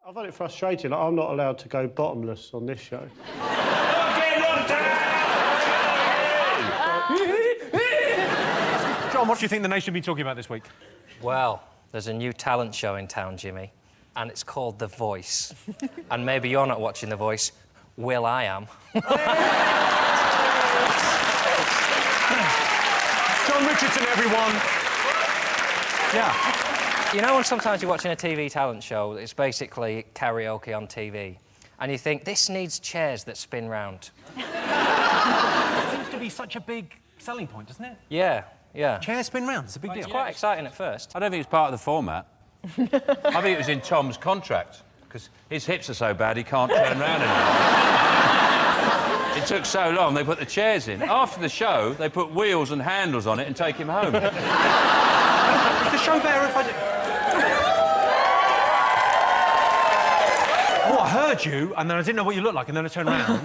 I find it frustrating. Like, I'm not allowed to go bottomless on this show. John, what do you think the nation should be talking about this week? Well, there's a new talent show in town, Jimmy, and it's called The Voice. And maybe you're not watching The Voice. Will I am. John Richardson, everyone. Yeah. You know when sometimes you're watching a TV talent show, it's basically karaoke on TV, and you think, this needs chairs that spin round. It seems to be such a big selling point, doesn't it? Yeah, yeah. Chairs spin round, it's a big deal. It's quite exciting at first. I don't think it's part of the format. I think it was in Tom's contract, because his hips are so bad he can't turn round anymore. It took so long, they put the chairs in. After the show, they put wheels and handles on it and take him home. Is the show better if I do... Oh, I heard you, and then I didn't know what you looked like, and then I turned around.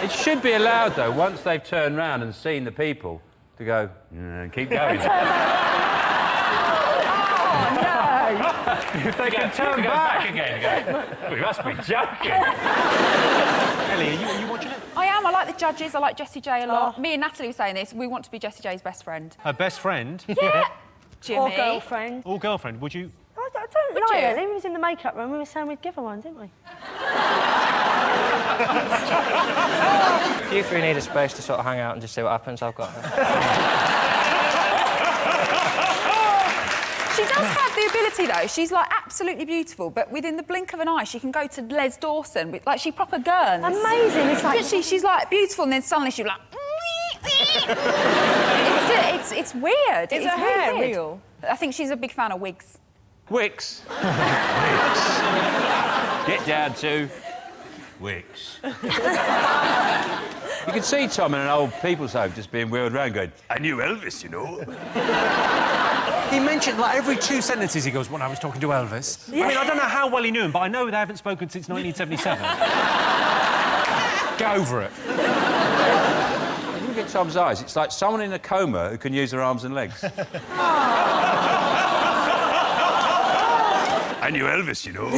It should be allowed, though, once they've turned round and seen the people, to go, keep going. If they can turn back again, go, we must be joking. Ellie, are you watching it? I am. I like the judges. I like Jessie J a lot. Me and Natalie were saying this. We want to be Jessie J's best friend. Her best friend? Yeah. Jimmy. Or girlfriend. Or girlfriend, would you? I don't know, you? Ellie. We was in the makeup room. We were saying we'd give her one, didn't we? If you three need a space to sort of hang out and just see what happens, I've got her. She does have the ability, though. She's, like, absolutely beautiful, but within the blink of an eye, she can go to Les Dawson. With, like, she proper gurns. Amazing. It's like... Literally, she's, like, beautiful, and then suddenly she's like... it's weird. Is it's her really hair weird. real? I think she's a big fan of wigs. Wicks. Wicks. Get down to Wicks. You can see Tom in an old people's home just being wheeled around going, I knew Elvis, you know. He mentioned, like, every 2 sentences he goes, when I was talking to Elvis. Yeah. I mean, I don't know how well he knew him, but I know they haven't spoken since 1977. Get over it. Look at Tom's eyes. It's like someone in a coma who can use their arms and legs. I knew Elvis, you know.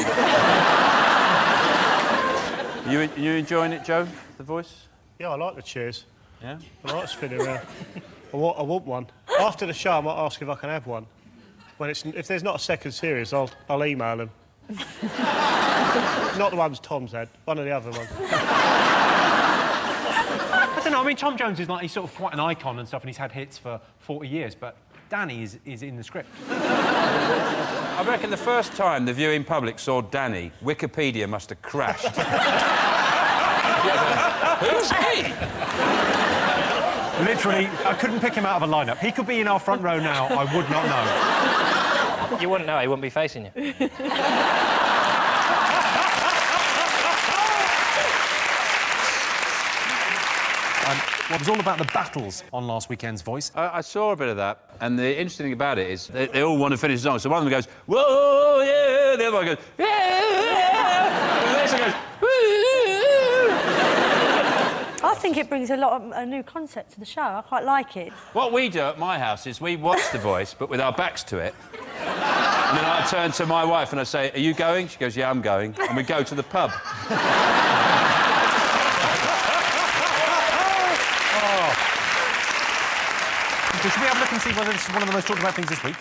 You enjoying it, Joe, The Voice? Yeah, I like the cheers. Yeah? I like spinning around. I want one. After the show, I might ask if I can have one. If there's not a second series, I'll email them. Not the ones Tom's had, one of the other ones. I don't know, I mean, Tom Jones is like, he's sort of quite an icon and stuff, and he's had hits for 40 years, but Danny is in the script. I reckon the first time the viewing public saw Danny, Wikipedia must have crashed. Who's he? Literally, I couldn't pick him out of a lineup. He could be in our front row now, I would not know. You wouldn't know, he wouldn't be facing you. Well, it was all about the battles on last weekend's Voice. I saw a bit of that, and the interesting thing about it is they all want to finish the song. So one of them goes, whoa, yeah, the other one goes, yeah, and the next one goes, woo. I think it brings a lot of a new concept to the show. I quite like it. What we do at my house is we watch The Voice, but with our backs to it. And then I turn to my wife and I say, are you going? She goes, yeah, I'm going. And we go to the pub. Should we have a look and see whether this is one of the most talked about things this week?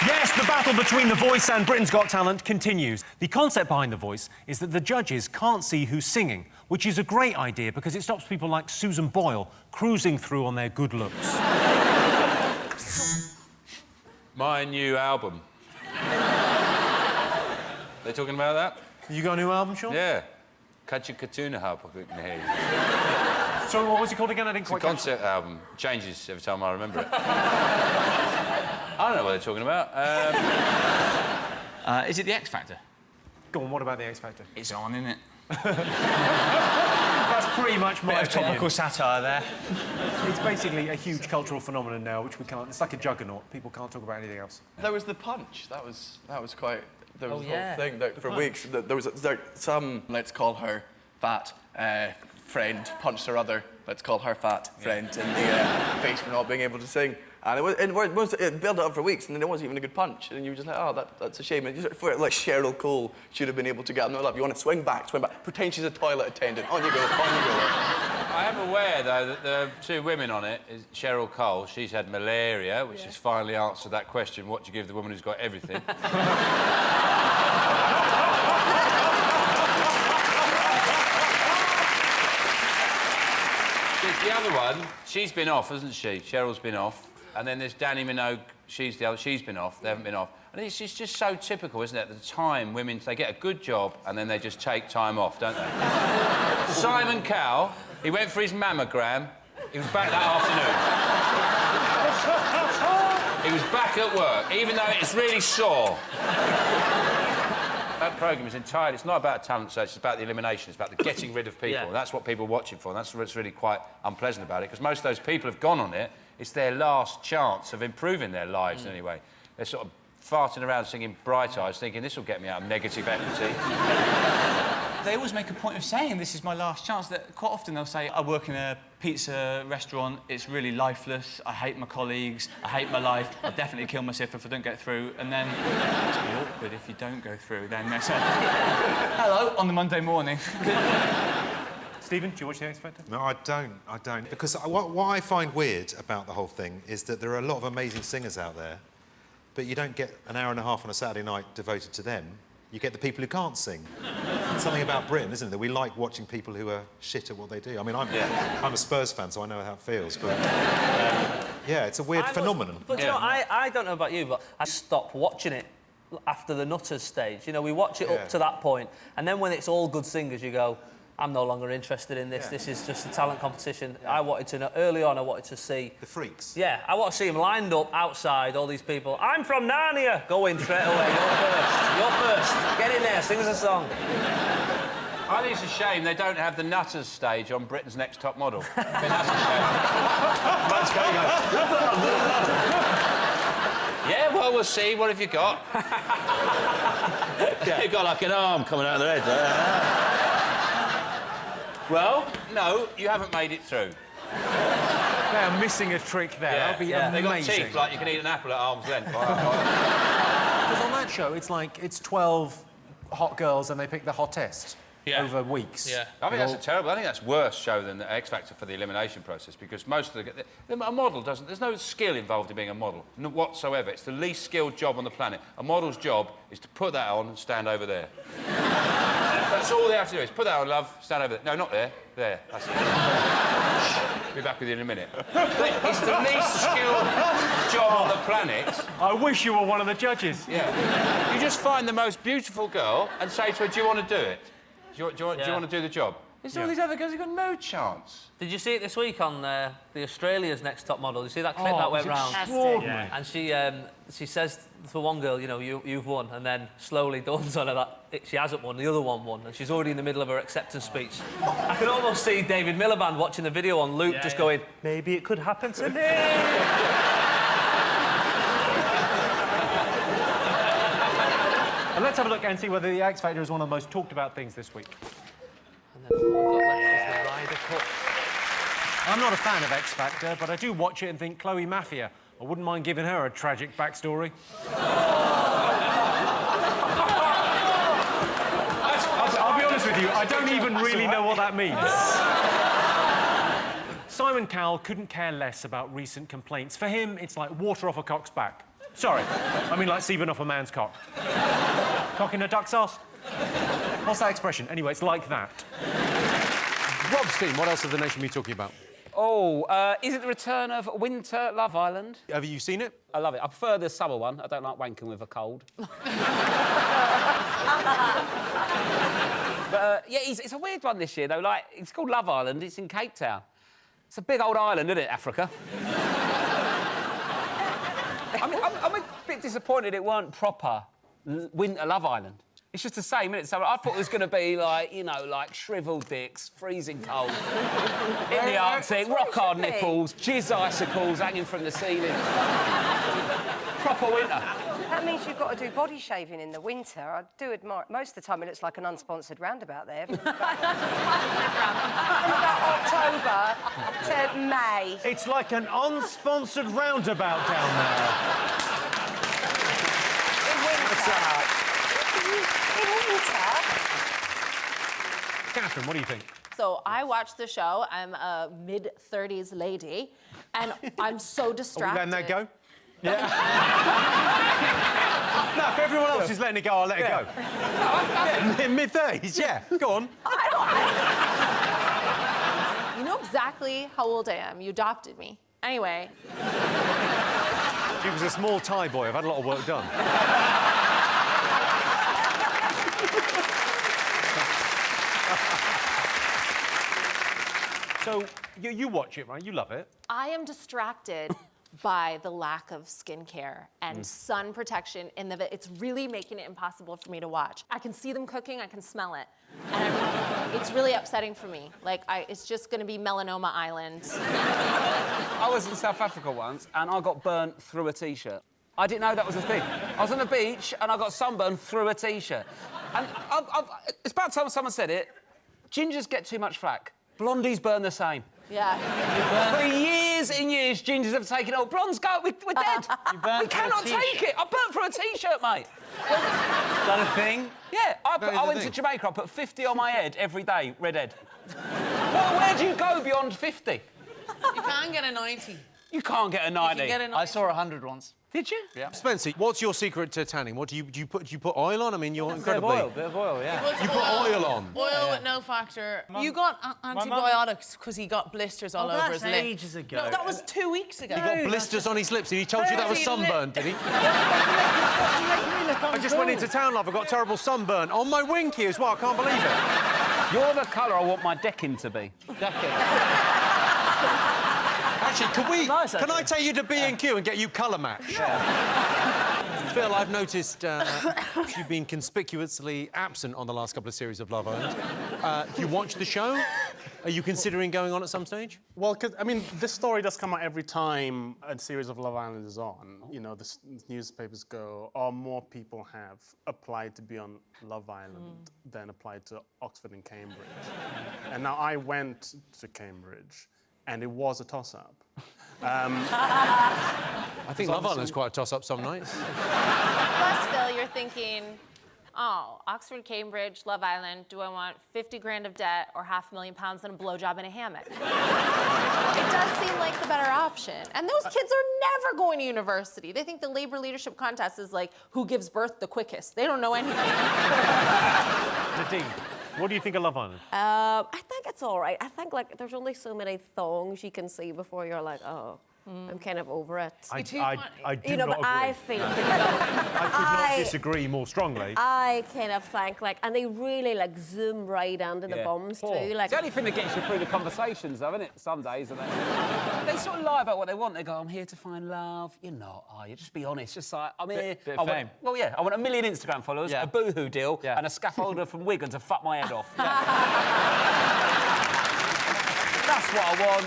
Yes, the battle between The Voice and Britain's Got Talent continues. The concept behind The Voice is that the judges can't see who's singing, which is a great idea because it stops people like Susan Boyle cruising through on their good looks. My new album. They talking about that? You got a new album, Sean? Yeah. Kachi Katuna Hub, hey. Sorry, what was it called again? I didn't quite It's a concept album. Changes every time I remember it. I don't know what they're talking about. Is it the X Factor? Go on, what about the X Factor? It's on, isn't it? That's pretty much my Bit of topical satire there. It's basically a huge cultural phenomenon now, which we can't... It's like a juggernaut. People can't talk about anything else. There was the punch. That was quite... There was Oh, a yeah. whole thing that for weeks. There was some, let's call her fat friend, punched her other, let's call her fat friend in the face for not being able to sing. And it built up for weeks, and then it wasn't even a good punch. And you were just like, oh, that's a shame. And you sort of felt like Cheryl Cole should have been able to get no love. You want to swing back, pretend she's a toilet attendant. On you go, on you go. I am aware, though, that the two women on it is Cheryl Cole. She's had malaria, which has finally answered that question, what do you give the woman who's got everything? There's the other one. She's been off, hasn't she? Cheryl's been off. And then there's Danny Minogue. She's the other. She's been off. They haven't been off. And it's just so typical, isn't it? At the time, women, they get a good job and then they just take time off, don't they? Simon Cowell, he went for his mammogram. He was back that afternoon. He was back at work, even though it's really sore. That programme is entirely... It's not about a talent search, it's about the elimination. It's about the getting rid of people. Yeah. That's what people are watching for, and that's what's really quite unpleasant about it, because most of those people have gone on it. It's their last chance of improving their lives, anyway. They're sort of farting around singing Bright Eyes, thinking, this will get me out of negative equity. They always make a point of saying this is my last chance. That quite often they'll say, I work in a pizza restaurant, it's really lifeless, I hate my colleagues, I hate my life, I'll definitely kill myself if I don't get through. And then it's really awkward if you don't go through. Then they say, hello, on the Monday morning. Stephen, do you watch The X Factor? No, I don't. Because what I find weird about the whole thing is that there are a lot of amazing singers out there, but you don't get an hour and a half on a Saturday night devoted to them. You get the people who can't sing. Something about Britain, isn't it? That we like watching people who are shit at what they do. I mean, I'm a Spurs fan, so I know how it feels, but... yeah, it's a weird phenomenon. But you know, I don't know about you, but I stopped watching it after the Nutters stage. You know, we watch it up to that point, and then when it's all good singers, you go, I'm no longer interested in this. This is just a talent competition. I wanted to know, early on, I wanted to see... The freaks. Yeah, I want to see them lined up outside, all these people. I'm from Narnia! Go in straight away, you're first. You're first. Get in there, sing us a song. I think it's a shame they don't have the Nutters stage on Britain's Next Top Model. I think that's a shame. Yeah, well, we'll see. What have you got? You've got like an arm coming out of their head. Well, no, you haven't made it through. They are missing a trick there. That'd be amazing. They've got teeth like you can eat an apple at arm's length. Because on that show, it's like, it's 12 hot girls and they pick the hottest over weeks. Yeah. I think that's a terrible... I think that's worse show than the X Factor for the elimination process, because most of a model doesn't... There's no skill involved in being a model, whatsoever. It's the least skilled job on the planet. A model's job is to put that on and stand over there. That's all they have to do, is put that on, love, stand over there. No, not there. There. That's it. Be back with you in a minute. It's the least skilled job on the planet. I wish you were one of the judges. Yeah. You just find the most beautiful girl and say to her, do you want to do it? Do you want to do the job? There's all these other girls who've got no chance. Did you see it this week on the Australia's Next Top Model? Did you see that clip that went round? Extraordinary. And she says to one girl, you know, you've won, and then slowly dawns on her that she hasn't won, the other one won, and she's already in the middle of her acceptance speech. I can almost see David Miliband watching the video on loop, just going, maybe it could happen to me. And let's have a look and see whether the X Factor is one of the most talked about things this week. And then all we've got left is the Ryder Cup. I'm not a fan of X Factor, but I do watch it and think Chloe Mafia. I wouldn't mind giving her a tragic backstory. I'll be honest with you, I don't even really know what that means. Simon Cowell couldn't care less about recent complaints. For him, it's like water off a cock's back. Sorry, I mean like semen off a man's cock. Cock in a duck's ass? What's that expression? Anyway, it's like that. Rob's team, what else has the nation been talking about? Oh, is it the return of Winter Love Island? Have you seen it? I love it. I prefer the summer one. I don't like wanking with a cold. But, yeah, it's a weird one this year, though. Like, it's called Love Island. It's in Cape Town. It's a big old island, isn't it, Africa? I'm a bit disappointed it weren't proper Winter Love Island. It's just the same, isn't it? So I thought it was going to be like, you know, like shrivelled dicks, freezing cold, in the Arctic, rock-hard nipples, jizz icicles hanging from the ceiling. proper winter. That means you've got to do body shaving in the winter. I do admire... Most of the time it looks like an unsponsored roundabout there. From about October to May. It's like an unsponsored roundabout down there. In winter. In winter. Catherine, what do you think? So I watched the show. I'm a mid-30s lady, and I'm so distracted. Are we letting that go? Yeah. No, if everyone else is letting it go, I'll let it go. Yeah, mid-30s, yeah. Go on. You know exactly how old I am. You adopted me. Anyway. He was a small Thai boy. I've had a lot of work done. So, you watch it, right? You love it. I am distracted by the lack of skincare and sun protection in the... It's really making it impossible for me to watch. I can see them cooking, I can smell it. And it's really upsetting for me. Like, it's just going to be Melanoma Island. I was in South Africa once, and I got burnt through a T-shirt. I didn't know that was a thing. I was on the beach, and I got sunburned through a T-shirt. And it's about time someone said it. Gingers get too much flack. Blondies burn the same. Yeah. For years and years, gingers have taken it. Oh, blondes go, we're dead. We cannot take it. I burnt through a T-shirt, mate. Is that a thing? Yeah, I went to Jamaica, I put 50 on my head every day, redhead. Well, where do you go beyond 50? You can't get a 90. You can't get a 90. You can get a 90. I saw 100 once. Did you? Yeah. Spencer, what's your secret to tanning? What do you put oil on? I mean, you're incredibly... Bit of oil, yeah. You put oil on? Oil with no factor. You got antibiotics because he got blisters all over his lips. Ages ago. No, that was 2 weeks ago. He got blisters on his lips and he told you that was sunburn, did he? I just went into town, love. I got a terrible sunburn on my winky as well. I can't believe it. You're the colour I want my decking to be. Actually, can I take you to B&Q and get you colour match? Yeah. Phil, I've noticed you've been conspicuously absent on the last couple of series of Love Island. Do you watch the show? Are you considering going on at some stage? Well, I mean, this story does come out every time a series of Love Island is on. You know, the newspapers go, oh, more people have applied to be on Love Island than applied to Oxford and Cambridge. And now I went to Cambridge, and it was a toss-up. I think Love Island's quite a toss-up some nights. Plus, Phil, you're thinking, oh, Oxford, Cambridge, Love Island, do I want 50 grand of debt or £500,000 and a blowjob in a hammock? It does seem like the better option. And those kids are never going to university. They think the Labour leadership contest is like who gives birth the quickest. They don't know anything. Nadine, what do you think of Love Island? I think it's all right. I think, like, there's only so many thongs you can see before you're like, oh, I'm kind of over it. I do you know, not but agree. I feel... I could not disagree more strongly. I kind of think, like, and they really, like, zoom right into the bums, too. Like, it's the only thing that gets you through the conversations, though, isn't it? Some days, and they sort of lie about what they want. They go, I'm here to find love. You're not, are you? Just be honest. Just like, I'm here... Bit of fame. Well, yeah, I want 1 million Instagram followers, a boohoo deal, and a scaffolder from Wigan to fuck my head off. That's what I want.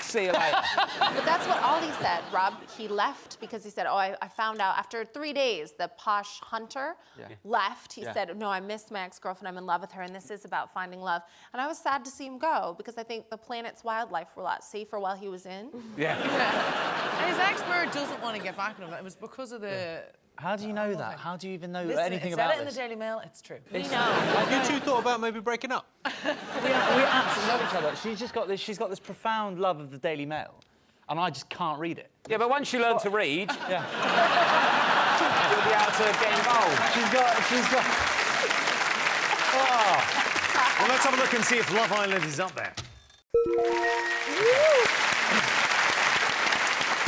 See you later. But that's what Ollie said, Rob. He left because he said, oh, I found out after 3 days, the posh hunter left. He said, no, I miss my ex-girlfriend. I'm in love with her, and this is about finding love. And I was sad to see him go because I think the planet's wildlife were a lot safer while he was in. And his ex-bird doesn't want to get back with him. It was because of the... How do you know that? How do you even know Listen, anything it about said it in this? the Daily Mail. It's true. We know. Have you two thought about maybe breaking up? We absolutely love each other. She's got this profound love of the Daily Mail, and I just can't read it. Yeah, but once you learn to read, you'll be able to get involved. She's got... Oh. Well, let's have a look and see if Love Island is up there.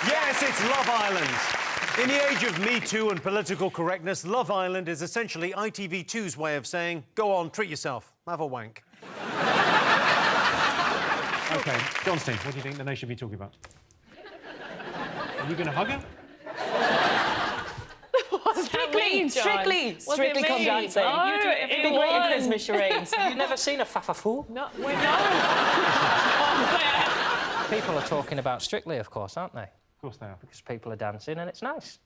Yes, it's Love Island. In the age of Me Too and political correctness, Love Island is essentially ITV2's way of saying, go on, treat yourself, have a wank. OK, Johnstein, what do you think the nation should be talking about? Are you going to hug her? Strictly come dancing. Oh, You do every big great Christmas charades. You've never seen a fafafu? No, we're not. People are talking about Strictly, of course, aren't they? Of course they are. Because people are dancing and it's nice.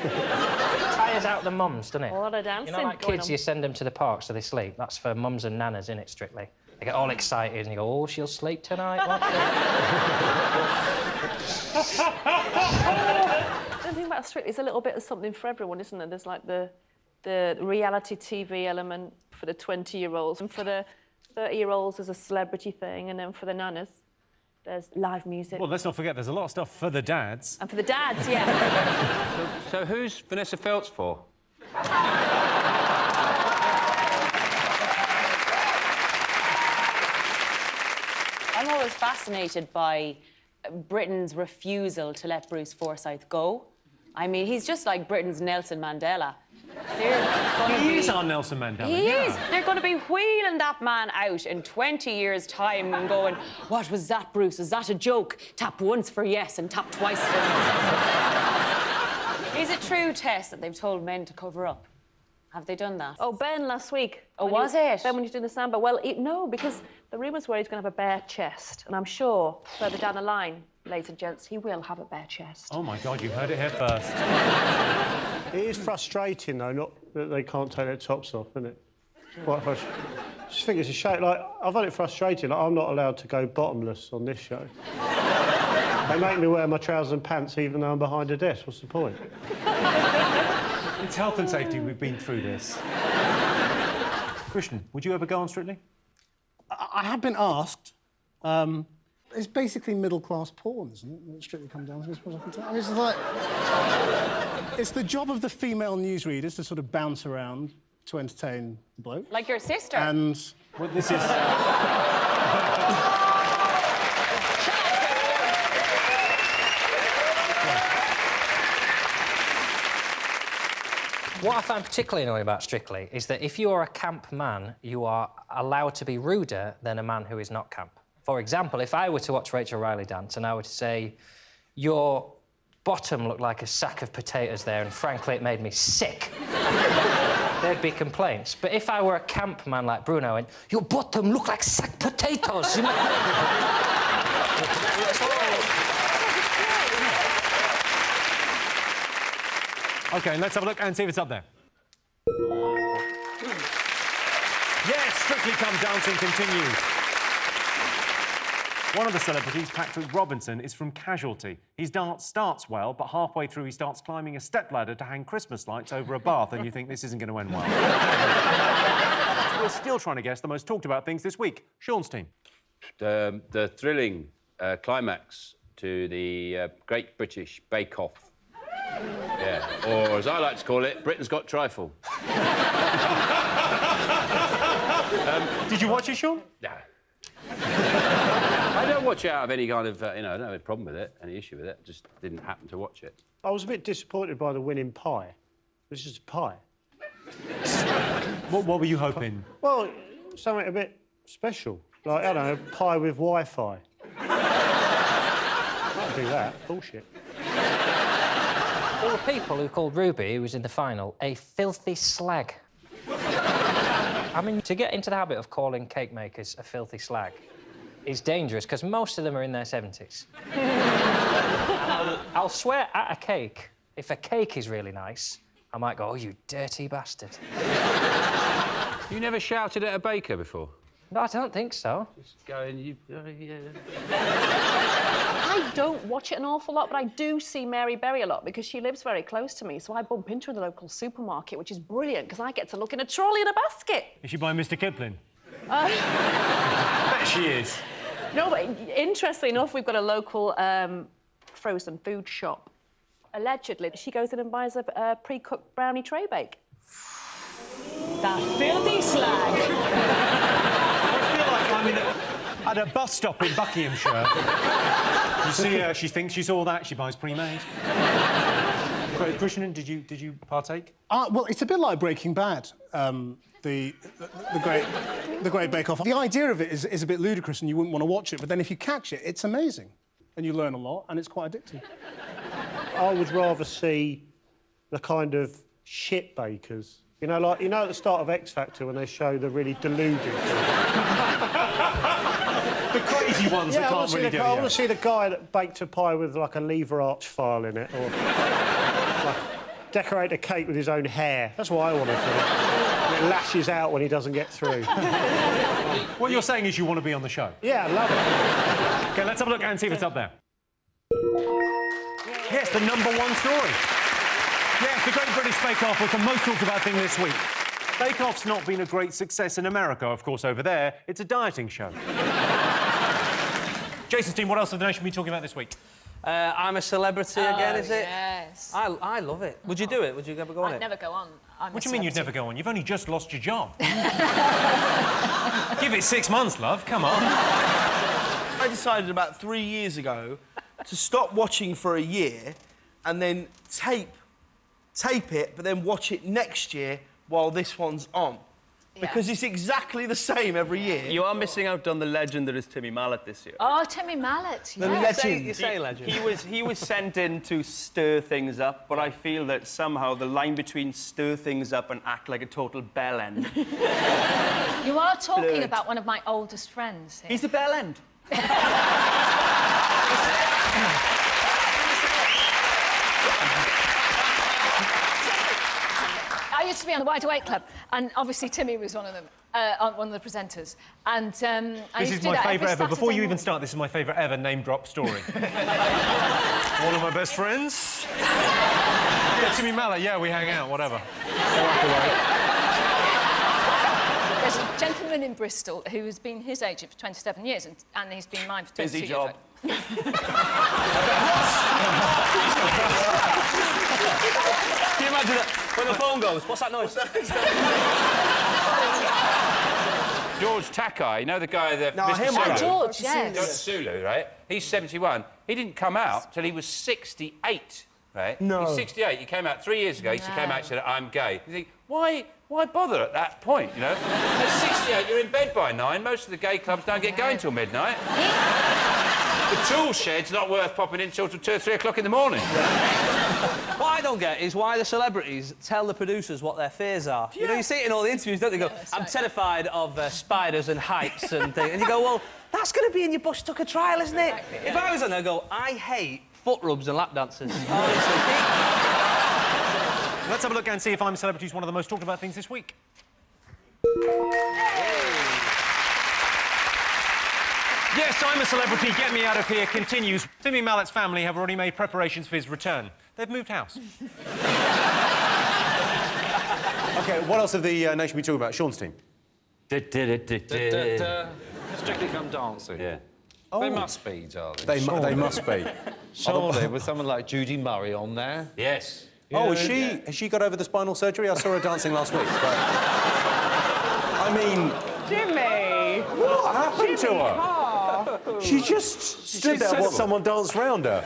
Tires out the mums, doesn't it? A lot of dancing You know, like going kids, on. you send them to the park so they sleep. That's for mums and nanas, isn't it, Strictly? They get all excited and you go, oh, she'll sleep tonight, won't she? The thing about Strictly is a little bit of something for everyone, isn't there? There's like the reality TV element for the 20-year-olds, and for the 30-year-olds there's a celebrity thing, and then for the nanas there's live music. Well, let's not forget, there's a lot of stuff for the dads. And for the dads, yeah. So who's Vanessa Feltz for? I'm always fascinated by Britain's refusal to let Bruce Forsyth go. I mean, he's just like Britain's Nelson Mandela. He is our Nelson Mandela. He yeah. is. They're going to be wheeling that man out in 20 years' time and going, what was that, Bruce? Was that a joke? Tap once for yes and tap twice for no. Is it true, Tess, that they've told men to cover up? Have they done that? Oh, Ben last week. Oh, was it? Ben when he's doing the samba. Well, no, because the rumours were he's going to have a bare chest, and I'm sure further down the line, ladies and gents, he will have a bare chest. Oh, my God, you heard it here first. It is frustrating, though, not that they can't take their tops off, isn't it? Quite frustrating. I just think it's a shame. Like, I find it frustrating. Like, I'm not allowed to go bottomless on this show. They make me wear my trousers and pants even though I'm behind a desk. What's the point? It's health and safety. We've been through this. Christian, would you ever go on Strictly? I have been asked. It's basically middle-class porn, isn't it? It strictly comes down to, as far as I can tell. I mean, it's like... it's the job of the female newsreaders to sort of bounce around to entertain the bloke. Like your sister. And... Well, this is... What I find particularly annoying about Strictly is that if you are a camp man, you are allowed to be ruder than a man who is not camp. For example, if I were to watch Rachel Riley dance and I were to say, your bottom looked like a sack of potatoes there and frankly it made me sick, there'd be complaints. But if I were a camp man like Bruno and your bottom looked like sack potatoes, you OK, let's have a look and see if it's up there. Yes, Strictly Come Dancing continues. One of the celebrities, Patrick Robinson, is from Casualty. His dance starts well, but halfway through he starts climbing a stepladder to hang Christmas lights over a bath, and you think this isn't going to end well. We're still trying to guess the most talked about things this week. Sean's team. The thrilling climax to the Great British Bake Off. Yeah, or as I like to call it, Britain's Got Trifle. Did you watch it, Sean? No. I don't watch it out of any kind of, I don't have a problem with it, any issue with it. Just didn't happen to watch it. I was a bit disappointed by the winning pie. It was just a pie. What were you hoping? Well, something a bit special. Like, I don't know, pie with Wi-Fi. Can't do that. Bullshit. There were people who called Ruby, who was in the final, a filthy slag. I mean, to get into the habit of calling cake makers a filthy slag is dangerous, because most of them are in their 70s. I'll swear at a cake, if a cake is really nice, I might go, oh, you dirty bastard. You never shouted at a baker before? No, I don't think so. Just going, yeah. I don't watch it an awful lot, but I do see Mary Berry a lot because she lives very close to me, so I bump into her in the local supermarket, which is brilliant because I get to look in a trolley and a basket. Is she by Mr. Kipling? Bet she is. No, but interestingly enough, we've got a local frozen food shop. Allegedly, she goes in and buys a pre-cooked brownie tray bake. That filthy slag. I feel like I'm at a bus stop in Buckinghamshire. You see her, she thinks she saw that, she buys pre-made. Christian, did you partake? Well, it's a bit like Breaking Bad, the Great Bake Off. The idea of it is a bit ludicrous and you wouldn't want to watch it, but then if you catch it, it's amazing. And you learn a lot, and it's quite addictive. I would rather see the kind of shit bakers. You know, like, at the start of X Factor when they show the really deluded The crazy ones that can't really do it. I want to see the guy that baked a pie with, like, a lever arch file in it, or... decorate a cake with his own hair. That's what I want to do. And it lashes out when he doesn't get through. What you're saying is you want to be on the show? Yeah, I love it. OK, let's have a look and see if it's up there. Yes, the #1 story. Yes, the Great British Bake Off was the most talked about thing this week. Bake Off's not been a great success in America. Of course, over there, it's a dieting show. Jason's team, what else have the nation been talking about this week? I'm a Celebrity again, is it? Yes. I love it. Would you do it? Would you ever go on I'd it? never go on. What do you mean you'd never go on? You've only just lost your job. Give it 6 months, love. Come on. I decided about 3 years ago to stop watching for a year and then tape it, but then watch it next year while this one's on. Because it's exactly the same every year. You are missing out on the legend that is Timmy Mallet this year. Oh, Timmy Mallet, The yes. legend. You say legend. He was sent in to stir things up, but I feel that somehow the line between stir things up and act like a total bell end. You are talking Blurred. about one of my oldest friends here. He's the bell end. I used to be on the Wide Awake Club, and obviously Timmy was one of them, one of the presenters. And I This used is to do my that every favourite ever. Before Saturday you even morning. start, this is my favourite ever name drop story. One of my best friends. Yeah, Timmy Mallet, yeah, we hang out, whatever. There's a gentleman in Bristol who's been his agent for 27 years, and he's been mine for 22 Busy years. job. Can you imagine that when the phone goes? What's that noise? George Takei, you know the guy that... No, Mr. him. Sulu? George, yes. George Sulu, right? He's 71. He didn't come out till he was 68, right? No. He's 68. He came out 3 years ago. He came out and said, I'm gay. You think, why bother at that point, you know? At 68, you're in bed by 9. Most of the gay clubs don't get going till midnight. The tool shed's not worth popping in till 2 or 3 o'clock in the morning. What I don't get is why the celebrities tell the producers what their fears are. You know, you see it in all the interviews, don't they? Go, I'm terrified of spiders and heights and things. And you go, well, that's going to be in your Bush Tucker trial, isn't it? If I was on there, I'd go, I hate foot rubs and lap dances. Honestly. Let's have a look and see if I'm a Celebrity is one of the most talked about things this week. Yes, I'm a Celebrity, get me out of here continues. Timmy Mallet's family have already made preparations for his return. They've moved house. OK, what else have the nation been talking about? Sean's team? Strictly Come Dancing. Yeah. Oh. They must be, darling. They must be. Surely, with someone like Judy Murray on there. Yes. Yeah, Has she got over the spinal surgery? I saw her dancing last week. But... I mean... Jimmy! What happened to her? Oh. She just stood there while someone danced round her.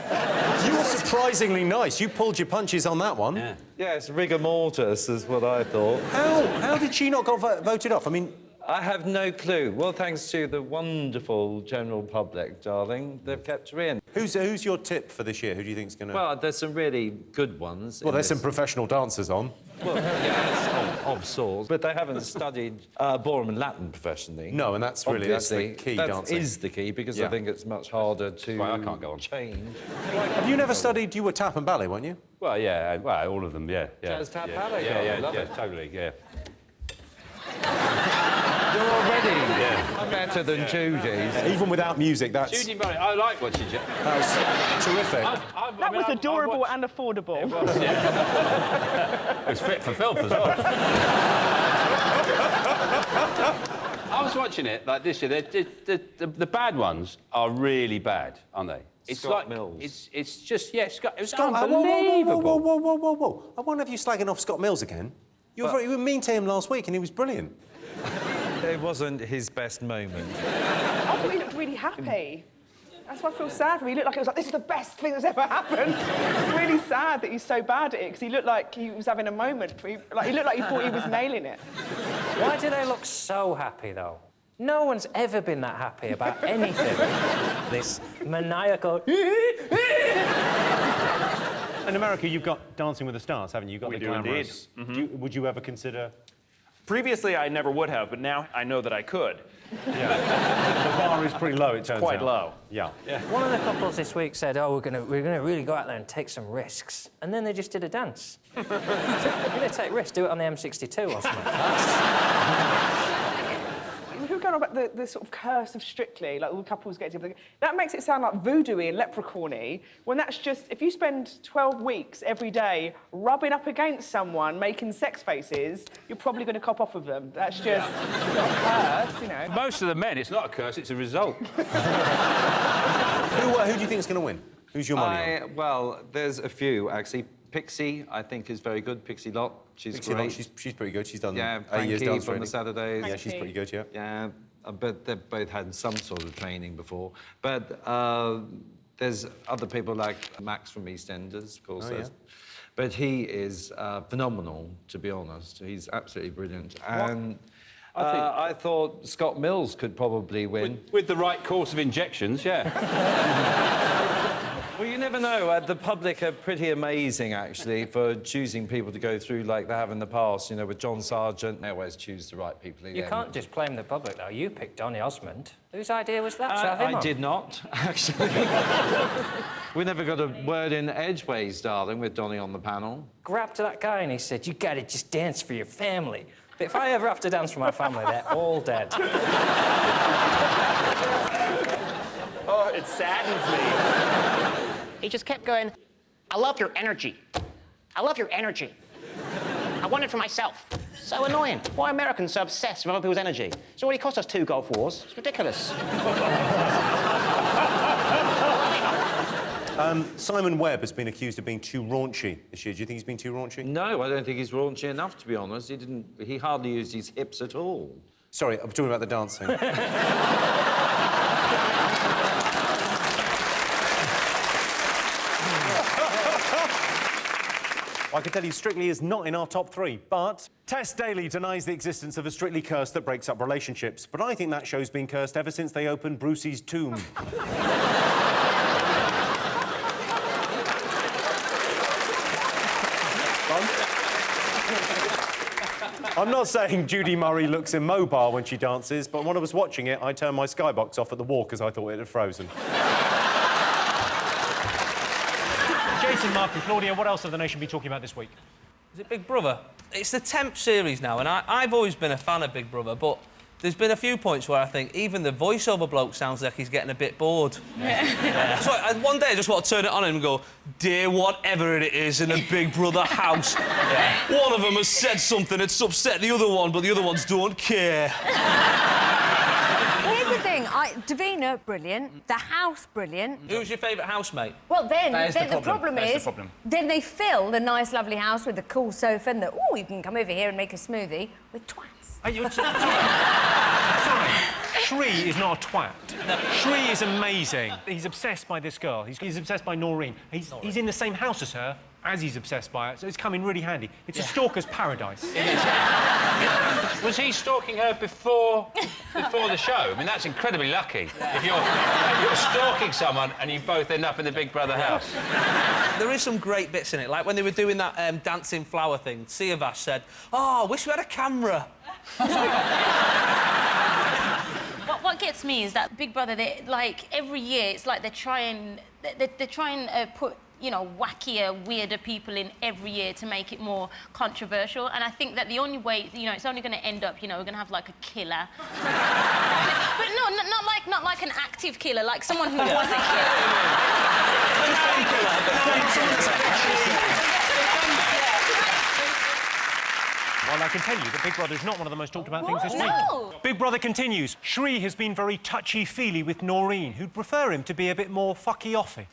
You were surprisingly nice. You pulled your punches on that one. Yes, rigor mortis is what I thought. How did she not get voted off? I mean... I have no clue. Well, thanks to the wonderful general public, darling, they've kept her in. Who's your tip for this year? Who do you think's going to... Well, there's some really good ones. Well, there's some professional dancers on. Well, yes, of sorts. But they haven't studied ballroom and Latin professionally. No, and that's really that's the key that dancing. is the key, because I think it's much harder to Well, I can't go on. change. Have you never studied... You were tap and ballet, weren't you? Well, yeah, well, all of them, yeah. Jazz tap ballet, Yeah, love it. totally, yeah. You're already better than Judy's. Even without music, that's... Judy Murray, I like what she did. That was terrific. That was adorable and affordable. It was fit for filth as well. I was watching it like this year. The bad ones are really bad, aren't they? It's Scott like Mills. It's just it was Scott, unbelievable. Whoa. I won't have you slagging off Scott Mills again. You were mean to him last week and he was brilliant. It wasn't his best moment. I thought he looked really happy. That's why I feel sad for him. He looked like it was like, this is the best thing that's ever happened. It's really sad that he's so bad at it, because he looked like he was having a moment. He looked like he thought he was nailing it. Why do they look so happy, though? No one's ever been that happy about anything. This maniacal... In America, you've got Dancing with the Stars, haven't you? You've got We the do glamorous... indeed. Would you ever consider... Previously, I never would have, but now I know that I could. Yeah. The bar is pretty low, it turns Quite out. low. Yeah. One of the couples this week said, "Oh, we're gonna really go out there and take some risks," and then they just did a dance. If you're gonna take risks, do it on the M62 or something. Who going on about the sort of curse of Strictly, like all the couples get together? That makes it sound like voodoo-y and leprechaun-y, when that's just, if you spend 12 weeks every day rubbing up against someone, making sex faces, you're probably going to cop off with them. That's just not a curse, you know. Most of the men, it's not a curse, it's a result. Who do you think is going to win? Who's your money on? Well, there's a few, actually. Pixie, I think, is very good. Pixie Lott, she's great. She's pretty good. She's done 8 years Frankie dance from training. the Saturdays. Yeah, she's pretty good, yeah. Yeah, but they've both had some sort of training before. But there's other people like Max from EastEnders, of course. Oh, yeah. But he is phenomenal, to be honest. He's absolutely brilliant. And I thought Scott Mills could probably win. With the right course of injections, yeah. Well, you never know. The public are pretty amazing, actually, for choosing people to go through like they have in the past. You know, with John Sargent, they always choose the right people again. You can't just blame the public, though. You picked Donny Osmond. Whose idea was that to have him I on? did not, actually. We never got a word in edgeways, darling, with Donny on the panel. Grabbed to that guy and he said, "You gotta just dance for your family." But if I ever have to dance for my family, they're all dead. Oh, it saddens me. He just kept going, "I love your energy. I love your energy. I want it for myself." So annoying. Why are Americans so obsessed with other people's energy? It's already cost us 2 Gulf Wars. It's ridiculous. Simon Webb has been accused of being too raunchy this year. Do you think he's been too raunchy? No, I don't think he's raunchy enough, to be honest. He hardly used his hips at all. Sorry, I'm talking about the dancing. I can tell you Strictly is not in our top 3, but Tess Daly denies the existence of a Strictly curse that breaks up relationships. But I think that show's been cursed ever since they opened Brucey's tomb. I'm not saying Judy Murray looks immobile when she dances, but when I was watching it, I turned my skybox off at the wall because I thought it had frozen. Jason, Mark and Claudia, what else have the nation been talking about this week? Is it Big Brother? It's the 10th series now, and I've always been a fan of Big Brother, but there's been a few points where I think even the voiceover bloke sounds like he's getting a bit bored. Yeah. So one day I just want to turn it on and go, "Dear whatever it is in the Big Brother house, one of them has said something that's upset the other one, but the other ones don't care." Here's the thing, Davina, brilliant. The house, brilliant. Who's your favourite housemate? Well, then the problem is, then they fill the nice, lovely house with the cool sofa and oh, you can come over here and make a smoothie with twats. Sorry, Shri is not a twat. No. Shri is amazing. He's obsessed by this girl. He's obsessed by Noreen. He's in the same house as her, as he's obsessed by her, so it's come in really handy. It's a stalker's paradise. It is. Was he stalking her before the show? I mean, that's incredibly lucky. If you're stalking someone and you both end up in the Big Brother house. There is some great bits in it, like when they were doing that dancing flower thing, Siavash said, "Oh, I wish we had a camera." What gets me is that Big Brother, every year, it's like they try and put, you know, wackier, weirder people in every year to make it more controversial. And I think that the only way, you know, it's only going to end up, you know, we're going to have like a killer. But no, not like an active killer, like someone who was a killer. Well, I can tell you that Big Brother is not one of the most talked about things this week. No. Big Brother continues. Shri has been very touchy-feely with Noreen, who'd prefer him to be a bit more fucky-offy.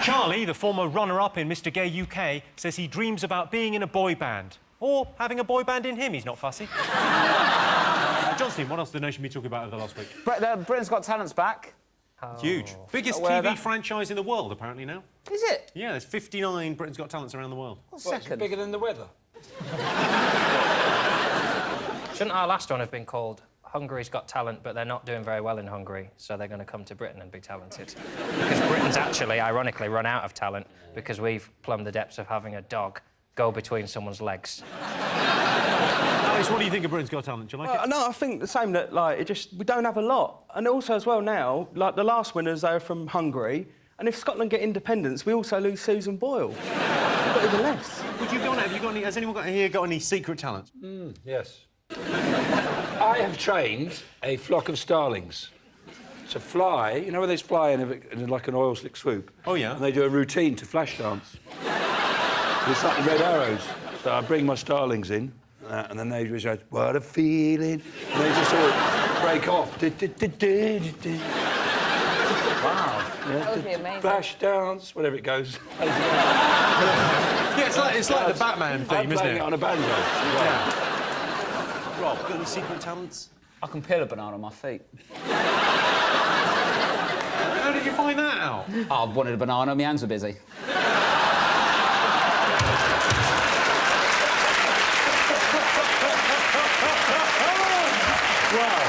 Charlie, the former runner-up in Mr Gay UK, says he dreams about being in a boy band. Or having a boy band in him, he's not fussy. Johnson, what else did the nation be talking about over the last week? Britain's Got Talent's back. Huge. Biggest TV franchise in the world, apparently, now. Is it? Yeah, there's 59 Britain's Got Talents around the world. Second. Bigger than the weather. Shouldn't our last one have been called Hungary's Got Talent, but they're not doing very well in Hungary, so they're going to come to Britain and be talented? Because Britain's actually, ironically, run out of talent because we've plumbed the depths of having a dog go between someone's legs. Alex, what do you think of Britain's Got Talent? Do you like it? No, I think the same, that, like, we don't have a lot. And also, as well, now, like, the last winners, they were from Hungary, and if Scotland get independence, we also lose Susan Boyle. We've got even less. Would you go on it? Have you got any... Has anyone here got any secret talents? Yes. I have trained a flock of starlings to fly. You know where they fly in like an oil slick swoop? Oh, yeah. And they do a routine to flash dance. It's like the Red Arrows. So I bring my starlings in, and then they just go, what a feeling. And they just all break off. Wow. That would be amazing. Flash dance, whatever it goes. Yeah, it's like the Batman theme, isn't it? It on a banjo. Yeah. Rob, got any secret talents? I can peel a banana on my feet. How did you find that out? I wanted a banana, my hands were busy. Wow.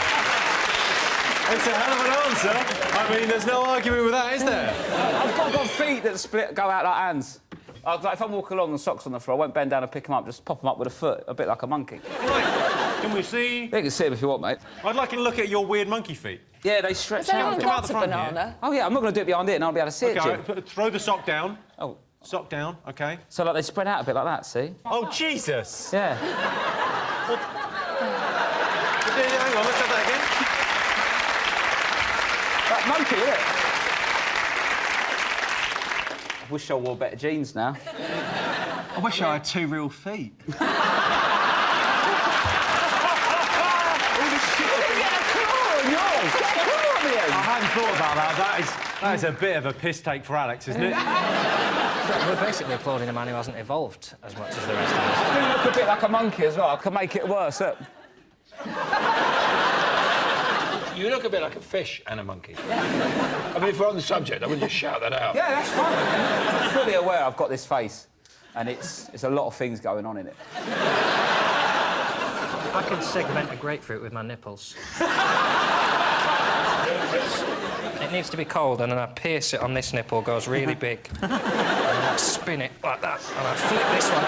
It's a hell of an answer. I mean, there's no arguing with that, is there? I've got feet that go out like hands. Like, if I'm walking along and socks on the floor, I won't bend down and pick them up, just pop them up with a foot, a bit like a monkey. Right. Can we see? You can see them if you want, mate. I'd like to look at your weird monkey feet. Yeah, they stretch Come out. out the front here. Oh, yeah, I'm not going to do it behind it and I'll be able to see it, Jim. Right, throw the sock down. Oh. Sock down, OK. So, like, they spread out a bit like that, see? Oh, Jesus! Yeah. Well, hang on, let's have that again. That monkey, isn't it? I wish I wore better jeans now. I wish I had 2 real feet. I hadn't thought about that. That is a bit of a piss take for Alex, isn't it? We're basically applauding a man who hasn't evolved as much as the rest of us. You look a bit like a monkey as well. I can make it worse, look. You look a bit like a fish and a monkey. I mean, if we're on the subject, I wouldn't just shout that out. Yeah, that's fine. I'm fully aware I've got this face, and it's a lot of things going on in it. I can segment a grapefruit with my nipples. It needs to be cold, and then I pierce it on this nipple, goes really big. And then I spin it like that, and I flip this one.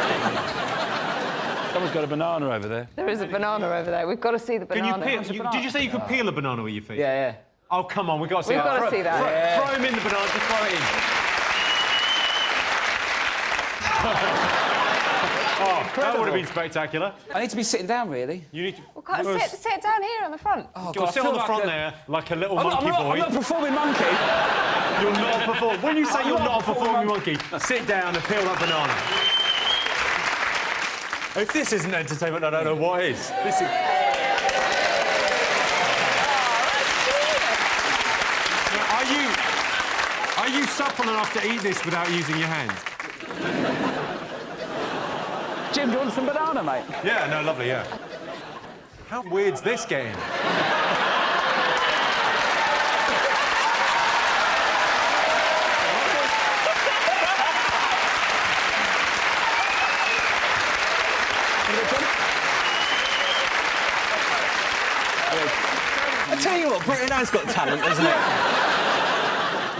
Someone's got a banana over there. There is a banana over there. We've got to see the banana. Did you say you could peel a banana with your feet? Yeah, yeah. Oh, come on, we've got to see We've that. got to see that. Throw him in the banana, just throw it in. Oh, that would have been spectacular. I need to be sitting down, really. You need to... Well, can't sit down here on the front. Oh, You'll sit on the front there, like a little monkey boy. I'm not a performing monkey. You're not a performing... When you say you're not a performing monkey, sit down and peel that banana. If this isn't entertainment, I don't know what is. This is... Are you supple enough to eat this without using your hands? Jim, do you want some banana, mate? Yeah, no, lovely, yeah. How weird's this game? I tell you what, Britain has got talent, hasn't it?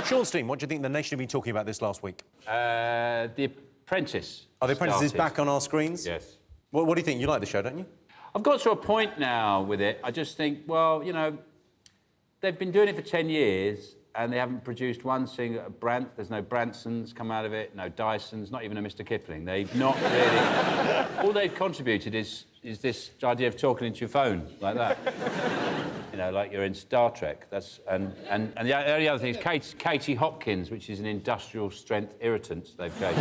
Sean Steen, what do you think the nation have been talking about this last week? The Apprentice. Are the Apprentices started. back on our screens? Yes. What do you think? You like the show, don't you? I've got to a point now with it. I just think, well, you know, they've been doing it for 10 years and they haven't produced one single there's no Bransons come out of it, no Dysons, not even a Mr. Kipling. They've not really... All they've contributed is this idea of talking into your phone, like that. You know, like you're in Star Trek. And the only other thing is Katie Hopkins, which is an industrial strength irritant they've created.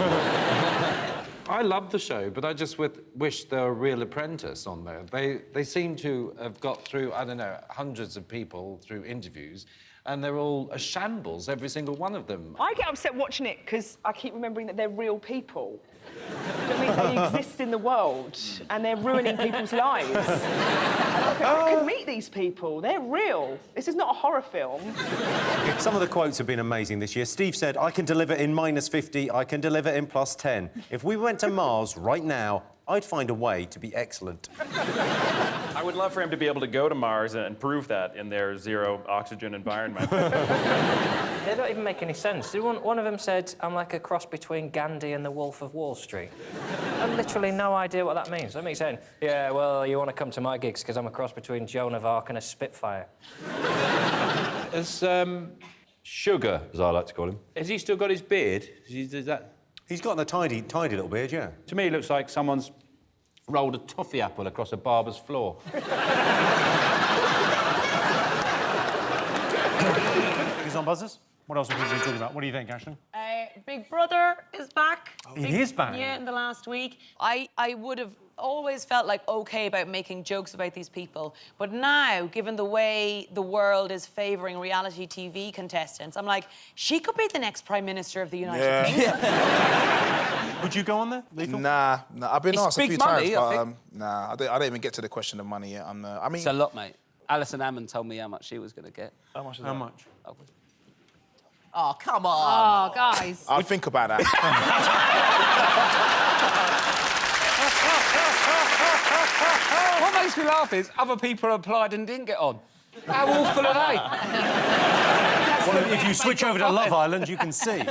I love the show, but I just wish there were a real apprentice on there. They seem to have got through, I don't know, hundreds of people through interviews, and they're all a shambles, every single one of them. I get upset watching it because I keep remembering that they're real people. Do you know what I mean? They exist in the world and they're ruining people's lives. And I think, I can meet these people. They're real. This is not a horror film. Some of the quotes have been amazing this year. Steve said, I can deliver in -50, I can deliver in +10. If we went to Mars right now, I'd find a way to be excellent. I would love for him to be able to go to Mars and prove that in their zero oxygen environment. They don't even make any sense. One of them said, I'm like a cross between Gandhi and the Wolf of Wall Street. I've literally no idea what that means. That means saying, yeah, well, you want to come to my gigs because I'm a cross between Joan of Arc and a Spitfire. As Sugar, as I like to call him, has he still got his beard? Is that... He's got the tidy little beard, yeah. To me, it looks like someone's rolled a toffee apple across a barber's floor. Fingers on buzzers. What else have we been talking about? What do you think, Aisling? Big Brother is back. He is back? Yeah, in the last week. I would have always felt like okay about making jokes about these people. But now, given the way the world is favouring reality TV contestants, I'm like, she could be the next Prime Minister of the United Kingdom. Would you go on there, Lethal? Nah. I've been It's asked a big few money, times, I but nah, I didn't even get to the question of money yet. I mean, It's a lot, mate. Alison Hammond told me how much she was going to get. How much? How much? Oh, come on. Oh, guys. I'll think about that. What makes me laugh is other people applied and didn't get on. How awful are they? Well, if you switch over to Love Island, you can see.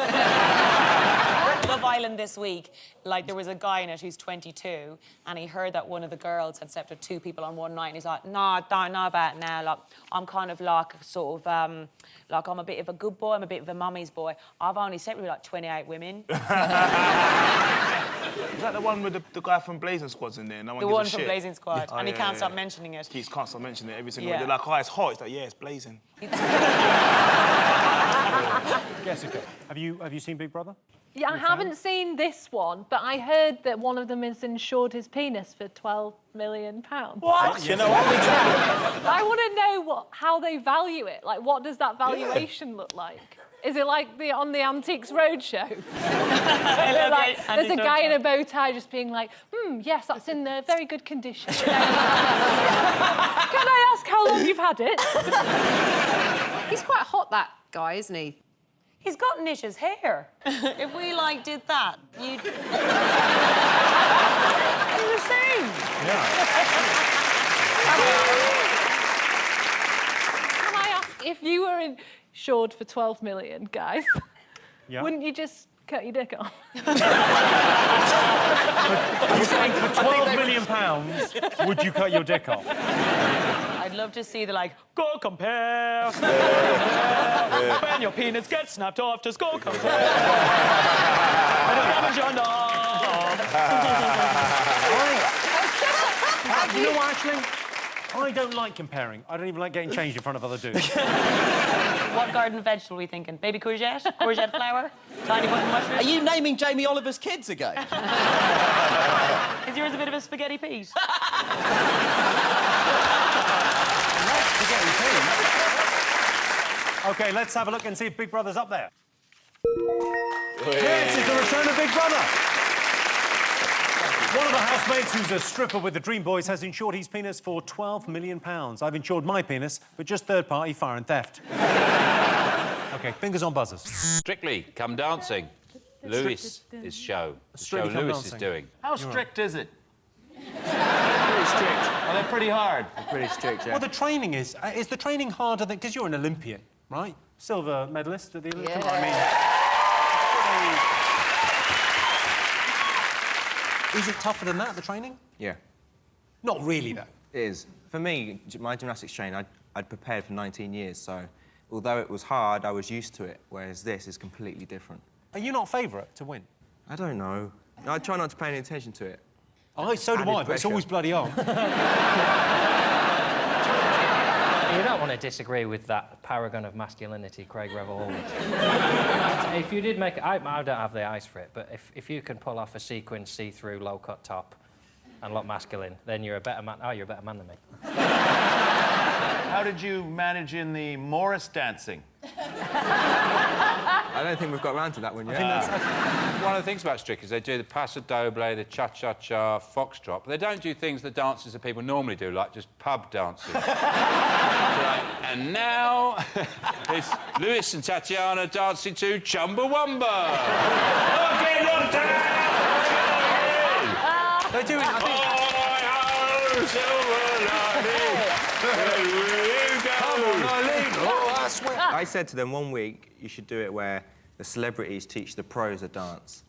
Love Island this week, like, there was a guy in it who's 22, and he heard that one of the girls had slept with 2 people on one night, and he's like, no, I don't know about it now. Like, I'm kind of like sort of, like, I'm a bit of a good boy, I'm a bit of a mummy's boy. I've only slept with, like, 28 women. Is that the one with the guy from Blazing Squad's in there? No one The gives a one from shit? Blazing Squad, Oh, and he yeah, can't yeah, stop yeah. mentioning it. He can't stop mentioning it every single Yeah. day. They're like, oh, it's hot. It's like, yeah, it's blazing. Jessica, have you seen Big Brother? Yeah, I haven't seen this one, but I heard that one of them has insured his penis for £12 million. What? You know what? I want to know how they value it. Like, what does that valuation look like? Is it like on the Antiques Roadshow? Like, there's a guy in a bow tie just being like, yes, that's in very good condition. Can I ask how long you've had it? He's quite hot, that guy, isn't he? He's got Nish's hair. If we, like, did that, you'd... You're the same. Can I ask, if you were insured for 12 million, guys, wouldn't you just cut your dick off? You're saying for £12 million, would you cut your dick off? I'd love to see the, like, go compare. When your penis gets snapped off, just go compare. You know what, Aisling? I don't like comparing. I don't even like getting changed in front of other dudes. What garden vegetable are we thinking? Baby courgette? Courgette flower? Tiny button mushroom? Are you naming Jamie Oliver's kids again? Is yours a bit of a spaghetti Pete? OK, let's have a look and see if Big Brother's up there. Yes, it's the return of Big Brother. One of the housemates, who's a stripper with the Dream Boys, has insured his penis for £12 million. I've insured my penis, but just third-party fire and theft. OK, fingers on buzzers. Strictly Come Dancing. Lewis' show. The show Strictly Come Lewis Dancing. is doing. How strict is it? Pretty strict. Are they pretty hard? Pretty strict, yeah. Well, the training is the training harder than... Because you're an Olympian, right? Silver medalist at the Olympics. Yeah. I mean... Is it tougher than that, the training? Yeah. Not really, though. It is. For me, my gymnastics training, I'd prepared for 19 years, so although it was hard, I was used to it, whereas this is completely different. Are you not favourite to win? I don't know. I try not to pay any attention to it. So do I, but it's always bloody on. You don't want to disagree with that paragon of masculinity, Craig Revel. If you did make... I don't have the eyes for it, but if you can pull off a sequin see-through low-cut top and look masculine, then you're a better man. Oh, you're a better man than me. How did you manage in the Morris dancing? I don't think we've got around to that one yet. One of the things about Strick is they do the paso doble, the cha-cha-cha, foxtrot, but they don't do things that dances that people normally do, like just pub dancing. And now it's Lewis and Tatiana dancing to Chumbawamba. Okay, one time! They do it, I think... I said to them 1 week, you should do it where the celebrities teach the pros a dance,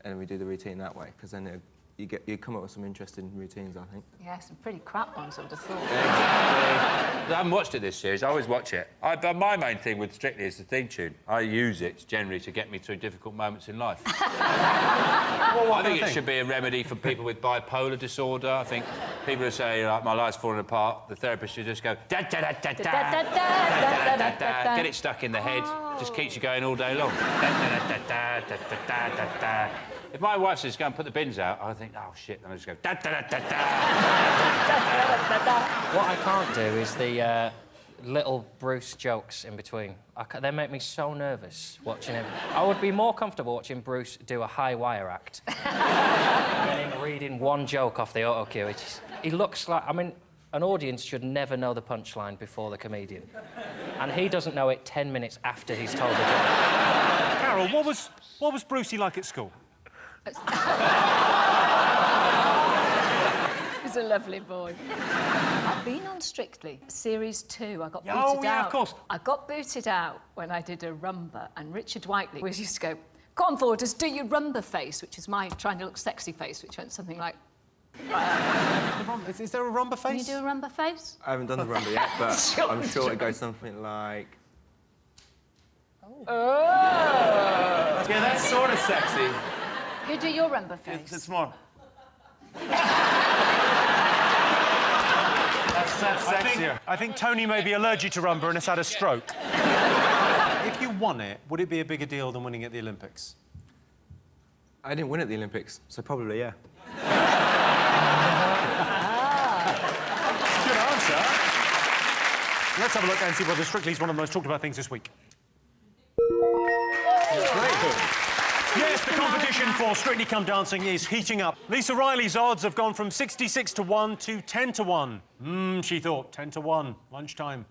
and we do the routine that way, because then you come up with some interesting routines, I think. Yeah, some pretty crap ones, I would have thought. I haven't watched it this series. I always watch it. But my main thing with Strictly is the theme tune. I use it generally to get me through difficult moments in life. I think it should be a remedy for people with bipolar disorder. I think people who say, like, my life's falling apart, the therapist should just go da da da da da da da da da. Get it stuck in the head. Just keeps you going all day long. Da da da da da da da da. If my wife says go and put the bins out, I think, oh shit, and I just go da da da da da. What I can't do is the little Bruce jokes in between. They make me so nervous watching him. I would be more comfortable watching Bruce do a high wire act than him reading one joke off the auto cue. He looks like, I mean, an audience should never know the punchline before the comedian, and he doesn't know it 10 minutes after he's told the joke. Carol, what was Brucey like at school? He's a lovely boy. I've been on Strictly, Series 2. I got booted out. Oh, yeah, of course. I got booted out when I did a rumba, and Richard Whiteley used to go, "Go on, Borders, do your rumba face," which is my trying to look sexy face, which went something like... Is there a rumba face? Can you do a rumba face? I haven't done the rumba yet, but I'm sure it goes something like... Oh! Yeah, that's sort of sexy. You do your rumba face. It's more... That's sexier. I think Tony may be allergic to rumba and has had a stroke. If you won it, would it be a bigger deal than winning at the Olympics? I didn't win at the Olympics, so probably, yeah. Good answer. Let's have a look and see whether Strictly is one of the most talked about things this week. Yes, the competition for Strictly Come Dancing is heating up. Lisa Riley's odds have gone from 66 to 1 to 10 to 1. She thought 10 to 1, lunchtime.